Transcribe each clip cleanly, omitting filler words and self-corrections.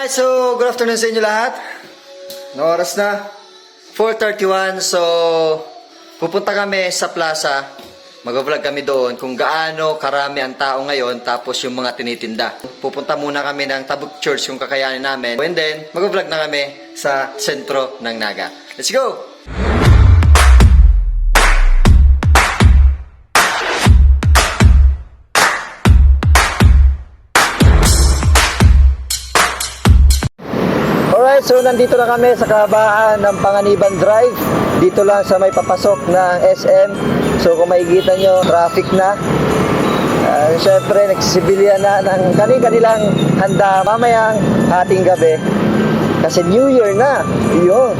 So, good afternoon sa inyo lahat. No oras na? 4:31. So, pupunta kami sa plaza. Mag-vlog kami doon kung gaano karami ang tao ngayon tapos yung mga tinitinda. Pupunta muna kami ng Tabuk Church kung kakayanin namin. And then, mag-vlog na kami sa sentro ng Naga. Let's go! Alright, so nandito na kami sa kahabaan ng Panganiban Drive. Dito lang sa may papasok ng SM. So kung makikita nyo, traffic na. Siyempre, nagsisibilyan na ng kanilang handa mamayang ating gabi. Kasi New Year na. Yun.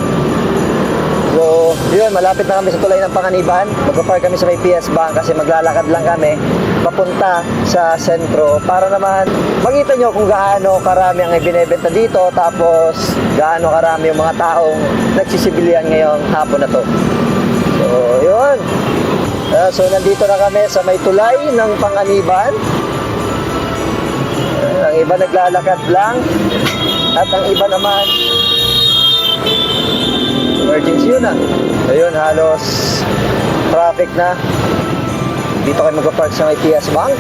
So, yun, malapit na kami sa tulay ng Panganiban. Magpapark kami sa may PS Bank kasi maglalakad lang kami papunta sa sentro para naman makita nyo kung gaano karami ang ibinebenta dito, tapos gaano karami yung mga taong nagsisibilihan ngayong hapon na to. So, yun. So, nandito na kami sa may tulay ng Panganiban. Ang iba naglalakad lang at ang iba naman emergency yun na. So yun, halos traffic na. Dito kayo magpapark sa may PS Bank.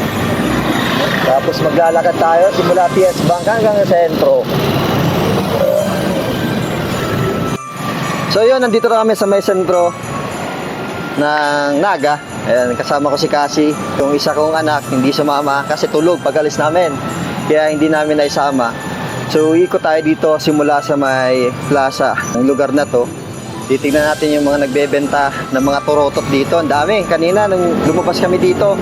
Tapos maglalakad tayo simula PS Bank hanggang sa sentro. So yun, nandito na kami sa may sentro ng Naga. Ayan, kasama ko si Cassie. Yung isa kong anak, hindi sumama kasi tulog pag alis namin. Kaya hindi namin naisama. So ikot tayo dito simula sa may plaza. Ang lugar na to, titignan natin yung mga nagbebenta ng mga turotot dito. Ang dami. Kanina nung lumabas kami dito,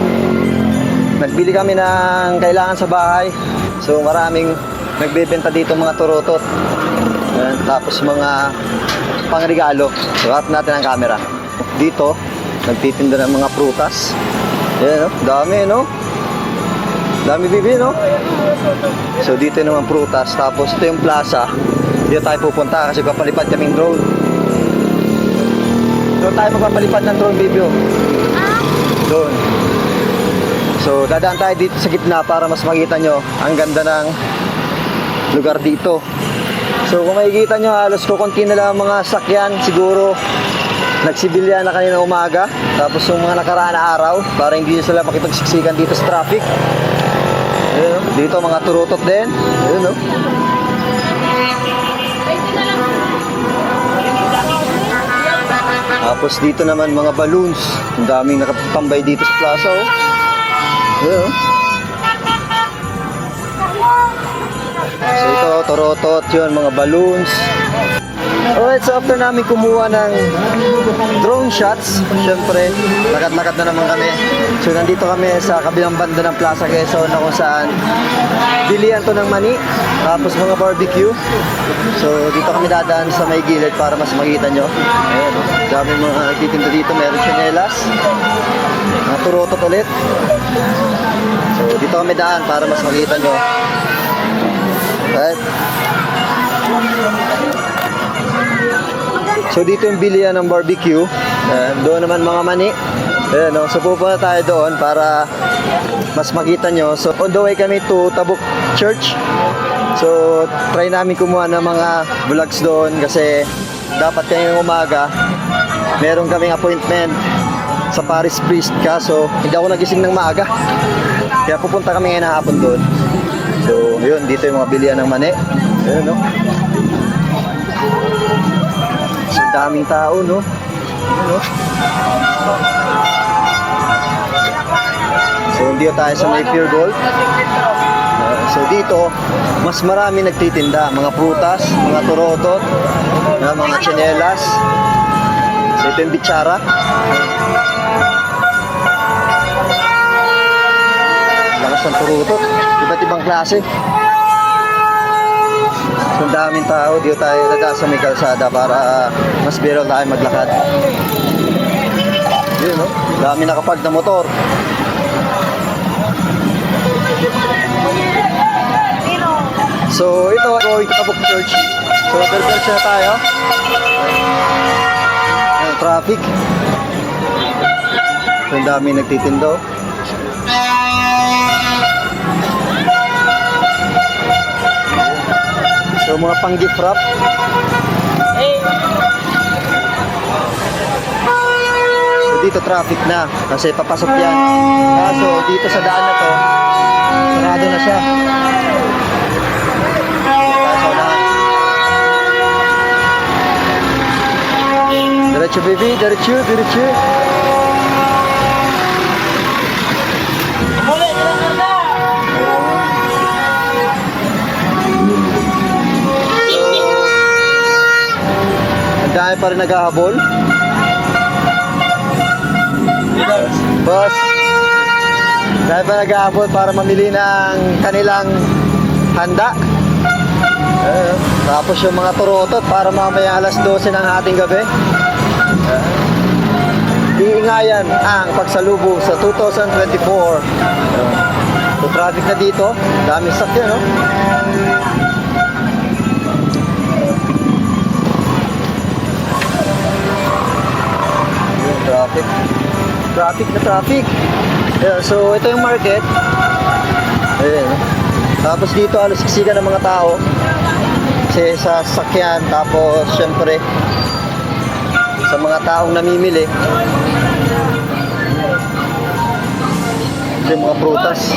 nagbili kami ng kailangan sa bahay. So maraming nagbebenta dito mga turotot. Ayan, tapos mga pangregalo. So harap natin ang camera. Dito, nagtitinda ng mga prutas. Ayan, no? Dami, no? Dami bibi, no? So dito naman prutas. Tapos ito yung plaza. Dito tayo pupunta kasi papalipad kaming drone. Doon tayo magpapalipad ng drone video. Doon. So dadaan tayo dito sa gitna para mas makita nyo ang ganda ng lugar dito. So kung makikita nyo, halos kukunti na lang mga sakyan. Siguro nagsibilya na kanina umaga. Tapos yung mga nakaraan na araw para hindi sila makipagsiksikan dito sa traffic. Ayun, dito mga turutot din. Ayun, no? Tapos dito naman mga balloons. Ang daming nakatambay dito sa plaza, oh. Ayun, oh. So ito, turutot yun, mga balloons. Alright, so after namin kumuha ng drone shots, syempre, lakad-lakad na naman kami. So nandito kami sa kabilang banda ng Plaza Quezon na kung saan bilihan to ng mani, tapos mga barbecue. So dito kami dadaan sa may gilid para mas makita nyo. Ayan, dami mga nagtitinda dito, meron tsinelas, mga turotot ulit. So dito kami daan para mas makita nyo. Alright. So dito yung bilihan ng barbecue. Doon naman mga mani. Ayan, no? So pupunta tayo doon para mas makita nyo. So on the way kami to Tabuk Church. So try namin kumuha ng mga vlogs doon kasi dapat kayong umaga meron kaming appointment sa Paris Priest, kaso hindi ako nagising ng maaga. Kaya pupunta kami ngayon na hapon doon. So yun, dito yung mga bilihan ng mani. Ayan, no? So daming tao, no? Ano? So dito tayo sa may Pure Gold. So dito, mas marami nagtitinda. Mga prutas, mga turotot, mga tsinelas. So ito yung bitsara. Lakas ng turotot. Iba't ibang klase. So daming tao, dito tayo dadaan sa may kalsada para mas biro tayo maglakad. Yun, no? Dami nakapark na motor. So ito, going to Tabuk Church. So diretso na tayo. Ayan, traffic. So ang dami nagtitindo. So mga pang gift wrap. So dito traffic na kasi papasok yan. Kaso dito sa daan na to, sarado na siya. Kaso na. Diretso baby, diretso, diretso. Ang dami pa rin naghahabol. Boss, dahil pa nag-aabot para mamili ng kanilang handa. Tapos yung mga turotot para mamaya alas 12 ng ating gabi. Iingayan ang pagsalubong sa 2024. So traffic na dito, daming sakyan, no? Traffic. Traffic na traffic. Yeah, so ito yung market. Ayan. Tapos dito halos siksikan ng mga tao. Kasi sa sasakyan. Tapos syempre sa mga taong namimili. Ito yung mga prutas.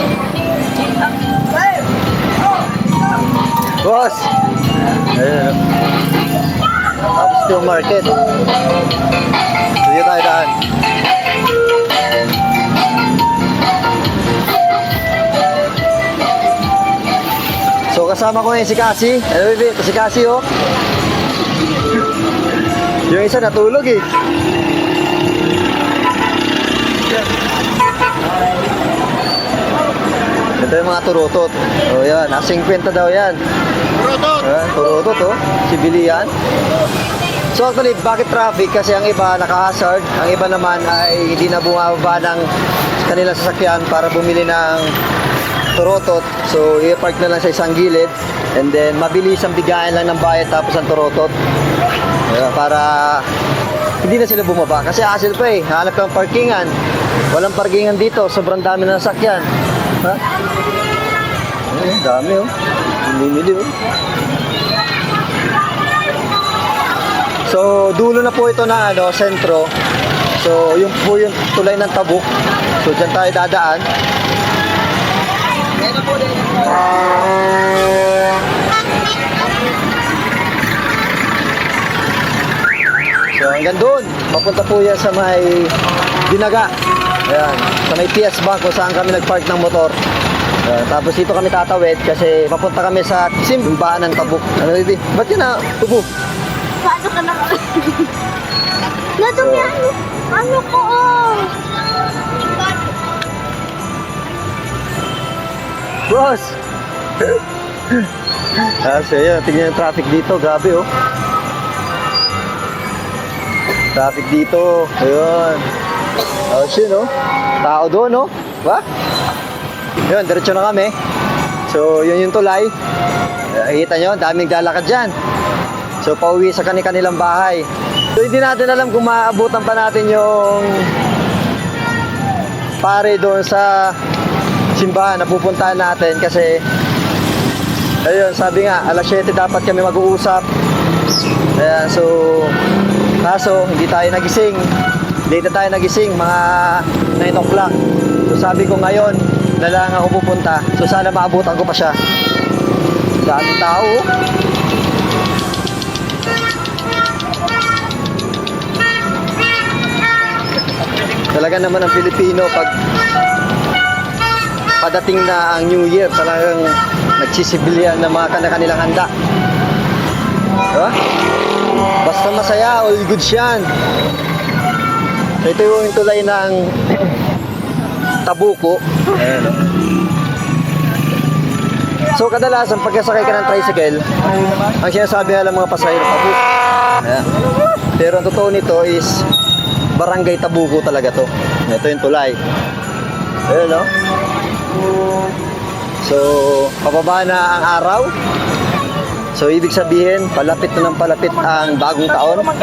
Boss! Ayan. Tapos ito yung market. Dito tayo daan. So kasama ko ngayon si Cassie. Hello baby, ito si Cassie oh. Yung isa natulog eh. Ito yung mga turotot. O yan, 50 daw yan. Turotot! Turotot oh, sibilian. So actually, bakit traffic? Kasi ang iba naka-hazard, ang iba naman ay hindi na bumababa ng kanilang sasakyan para bumili ng turotot. So i-park na lang sa isang gilid and then mabilis ang bigayan lang ng bayad tapos ang turotot. Para hindi na sila bumaba. Kasi hassle pa eh, hanap kang parkingan. Walang parkingan dito, sobrang dami na sasakyan. Ha? Ay, dami oh. Bumili oh. So, dulo na po ito na sentro. So, yung po yung tulay ng Tabuk. So, dyan tayo dadaan. So, hanggang doon. Papunta po yan sa may Dinaga. Ayan. Sa may PS Bank kung saan kami nagpark ng motor. Tapos dito kami tatawid kasi papunta kami sa simbahan ng Tabuk. Ano, baby? Ba't yun na tubo? Paano ka na? Nadumi ano ko oh. Boss! So yun, tingnan yung traffic dito. Grabe oh. Traffic dito. Ayun. Oh, yun oh. Tao doon oh. Ba? Yun, diretso na kami. So yun yung tulay. Nakikita nyo, daming lalakad dyan. So pauwi sa kanilang bahay. So hindi natin alam kung maaabutan pa natin yung pare doon sa simbahan na pupuntahan natin kasi ayun, sabi nga alas 7 dapat kami mag-uusap. Ayan, so kaso hindi tayo nagising. Late na tayo nagising, mga 9 o'clock. So sabi ko ngayon na lang ako pupunta. So sana maabutan ko pa siya. Daming tao. Talaga naman ang Pilipino pag padating na ang New Year, talagang nagsisibilihan ng mga kanilang handa. Diba? Basta masaya, all goods yan. Ito yung tulay ng Tabuko. Ayan. So kadalasan pagkasakay ka ng tricycle, ang sinasabi nga lang mga pasahero, Tabuko. Ayan. Pero ang totoo nito is Barangay Tabuko talaga to. Ito yung tulay. Ayan no? So, pababa na ang araw. So, ibig sabihin, palapit na ng palapit ang bagong taon. Ang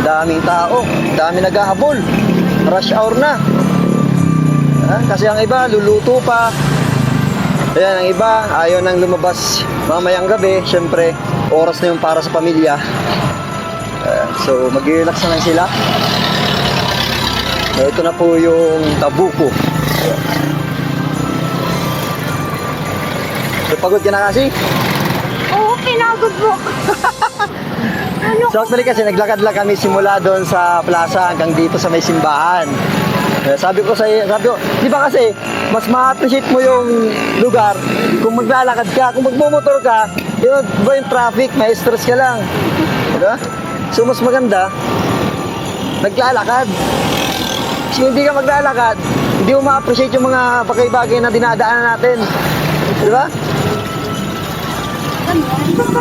daming tao. Dami naghahabol. Rush hour na. Kasi ang iba, luluto pa. Ayan, ang iba, ayaw nang lumabas mamayang gabi. Siyempre, oras na yung para sa pamilya. So, mag-relax na lang sila. So, ito na po yung Tabuko. So, pagod ka na kasi? Oo, pinagod mo. Ano? So, actually kasi naglakad lang kami simula doon sa plaza hanggang dito sa may simbahan. Sabi ko, di ba kasi, mas ma-appreciate mo yung lugar kung maglalakad ka, kung magmumotor ka, yun, ba yung traffic, may stress ka lang. Diba? So, mas maganda, naglalakad. Kasi hindi ka maglalakad, hindi mo ma-appreciate yung mga bagay-bagay na dinadaanan natin. Diba?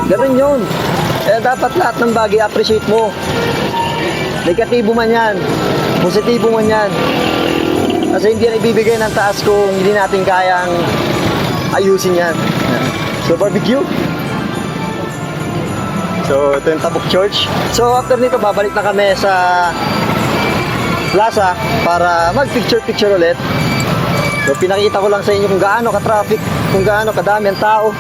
Ganun yun. Kaya dapat lahat ng bagay appreciate mo. Negatibo man yan, positibo man yan. Kasi hindi yan ibibigay ng taas kung hindi natin kayang ayusin yan. So, barbecue. So, ito yung Tabuk Church. So, after nito, babalik na kami sa plaza para mag-picture-picture ulit. So, pinakita ko lang sa inyo kung gaano ka-traffic, kung gaano kadami ang tao.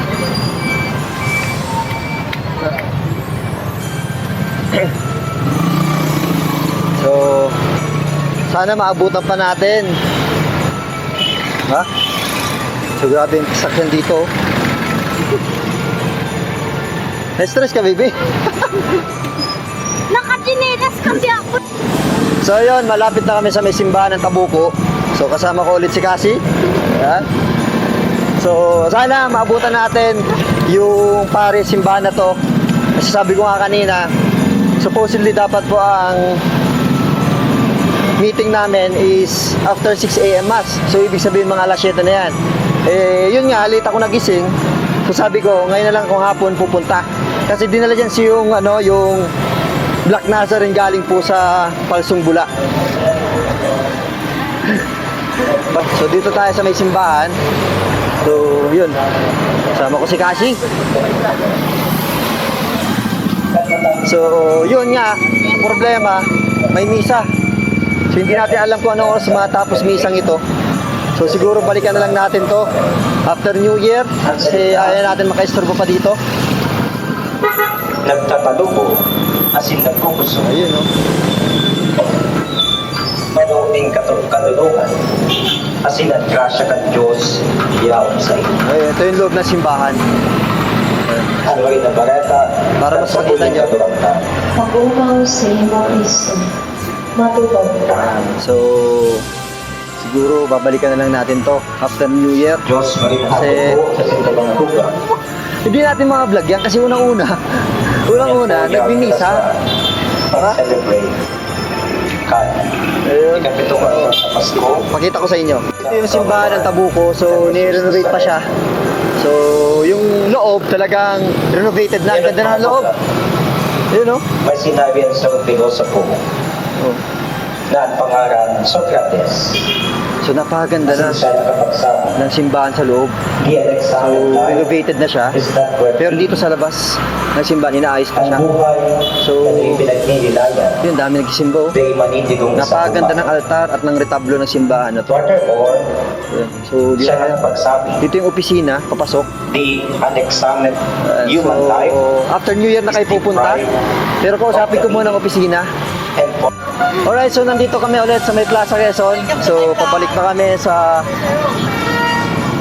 So, sana maabutan pa natin. Ha? So, grabe yung sakyan dito. Na-stress ka, baby? Nakachinelas kasi ako. So, yun, malapit na kami sa may simbahan ng Tabuko. So, kasama ko ulit si Cassie. Ayan. So, sana maabutan natin yung pare simbahan na to. Kasi sabi ko nga kanina, supposedly dapat po ang meeting namin is after 6 a.m. mass. So, ibig sabihin mga alas 7 na yan. Eh, yun nga, late ako nagising. So, sabi ko, ngayon na lang kung hapon pupunta. Kasi dinala dyan si yung, yung Black Nazarene galing po sa Palsong Bula. So, dito tayo sa may simbahan. So, yun. Sama ko si Cassie. So, yun nga, ang problema, may misa. So, hindi natin alam kung ano oras matapos misang ito. So, siguro balikan na lang natin to after New Year. Kasi ayaw natin makaistorbo pa dito. Nagtatalubo, asin nagkukuso. Ayun, no? Manuuning katulungan, asin at grasya ng Diyos, yaon sa iyo. Ayun, ito yung loob ng simbahan. Ang rin ng bareta, Para mas makita niyo. Pag-upaw sa imo iso, matubag ka. So, siguro babalikan na lang natin to after New Year. Diyos marin Kasi- hatubo sa sintabang huga. Hindi natin mga vlog yan kasi unang-una, nagbimisa. Pag-celebrate. Kaya. Ayun. Ikapitong araw sa Pasko, Pakita ko sa inyo. Ito yung simbahan ng Tabuko. So, ni-renovate pa siya. So, yung loob talagang renovated na. Ang ganda ng loob. Yun, no? may sinabi ang isang pilosopo Oh. na ang pangalan Socrates. So, napakaganda na Kasi siya nakapagsama. ng simbahan sa loob. He had So, examined life renovated na siya. is not worth Pero dito sa labas ng simbahan, inaayos pa ang siya. buhay So, na ipinagninilayan. Yun, dami nagsisimba. Oh. They manitigong Napakaganda ng altar at ng retablo ng simbahan na to. Furthermore, Yun. So, dito, siya ang pagsabi, dito yung opisina, papasok. the unexamined human So, life after New Year na kayo pupunta. Pero kausapin ko muna ang opisina. and for Alright, so nandito kami ulit sa may Plaza Quezon. So, pabalik na kami sa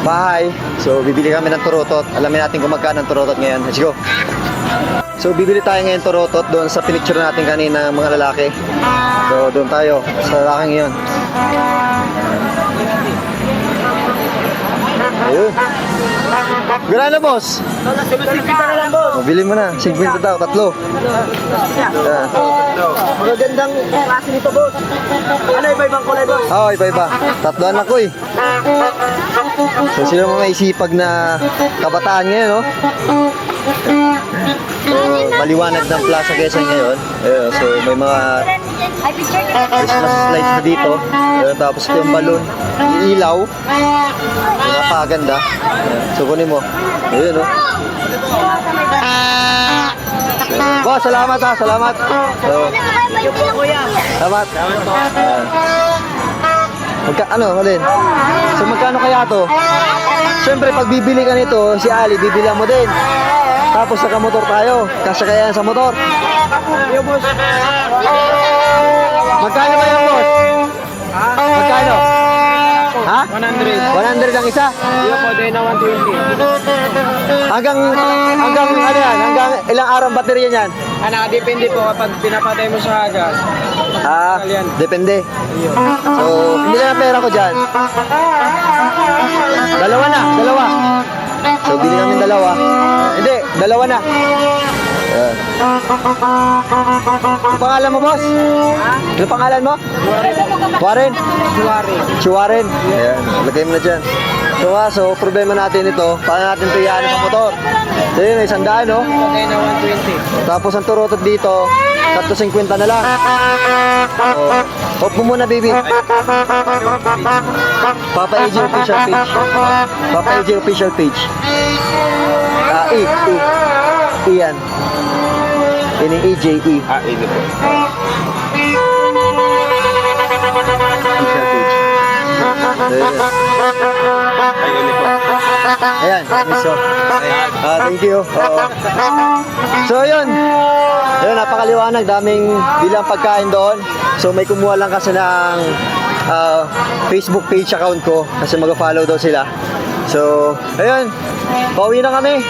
bahay. So, bibili kami ng turotot. Alamin natin kung magkano ang turotot ngayon. Let's go! So, bibili tayo ngayon turotot doon sa pinicture natin kanina mga lalaki. So, doon tayo sa lalaking yun. Ayun. Gano'n na, boss? Bili mo na. 50 daw, tatlo. Ah. Magagandang klase nito, boss. Ano, iba-ibang kulay, boss? Oo, iba-iba. Tatloan ako eh. So, sila mga isipag na kabataan ngayon, no? So, maliwanag ng Plaza Quezon ngayon. Ayun, so, may mga Ay, picture ka. Christmas lights na dito. Ayun, tapos ito yung balloon. Yung ilaw. Yung napakaganda. Ayun, so, kunin mo. Ayun, no? So, boss, salamat ha. Salamat. So, salamat. Ayan. Ano, Malin? So, magkano kaya to? Siyempre, pag bibili ka nito, si Ali, bibilang mo din. Tapos nakamotor tayo. Kasya kaya yan sa motor. Yo, boss. Magkano ba yan, boss? Magkano? Ha? 100. 100 ang isa? Yo po, day na 120. Hanggang ano yan? Hanggang ilang araw ang baterya niyan? Nakadepende po kapag pinapatay mo sa hagas. Depende. So, hindi na pera ko dyan. Dalawa. So, bili kami dalawa. Hindi, dalawa na. Ayan. Ano pangalan mo, boss? Ano pangalan mo? Warren? Chuwaren. Ayan, lagay mo na dyan. So, problema natin ito, paano natin ito iyan sa motor? So, yun, 100, no? Day na 120. Tapos ang turotot dito, 350 na lang. Off mo muna, baby. Papa AJ official page. Papa AJ official page. Iyan. Ini AJ. Ini po. Official page. Ayan, miso. Thank you. Oo. So, yun. Ayun, napakaliwanag. Daming bilang pagkain doon. So, may kumuha lang kasi ng Facebook page account ko kasi mag-follow daw sila. So, ayun. Pauwi na kami.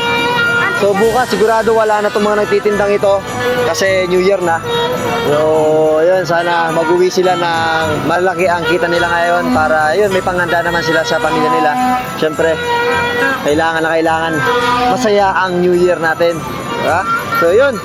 So, bukas sigurado wala na itong mga nagtitindang ito kasi New Year na. So, ayun, sana mag-uwi sila ng malaki ang kita nila ngayon para, ayun, may panghanda naman sila sa pamilya nila. Siyempre, kailangan masaya ang New Year natin. Diba? So, yun.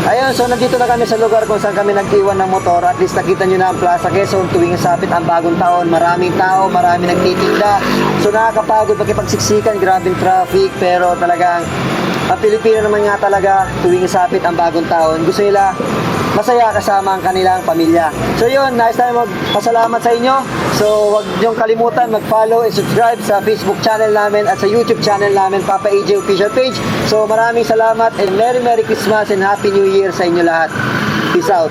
Ayun, so nandito na kami sa lugar kung saan kami nag-iwan ng motor. At least nakita nyo na ang Plaza Quezon tuwing sapit ang bagong taon. Maraming tao, maraming nagtitinda. So nakakapagod makipagsiksikan, grabing traffic. Pero talagang ang Pilipino naman nga talaga tuwing sapit ang bagong taon. Gusto nila masaya kasama ang kanilang pamilya. So yun, nais tayo magpasalamat sa inyo. So huwag niyong kalimutan mag-follow and subscribe sa Facebook channel namin at sa YouTube channel namin, Papa AJ Official Page. So maraming salamat and Merry Christmas and Happy New Year sa inyo lahat. Peace out.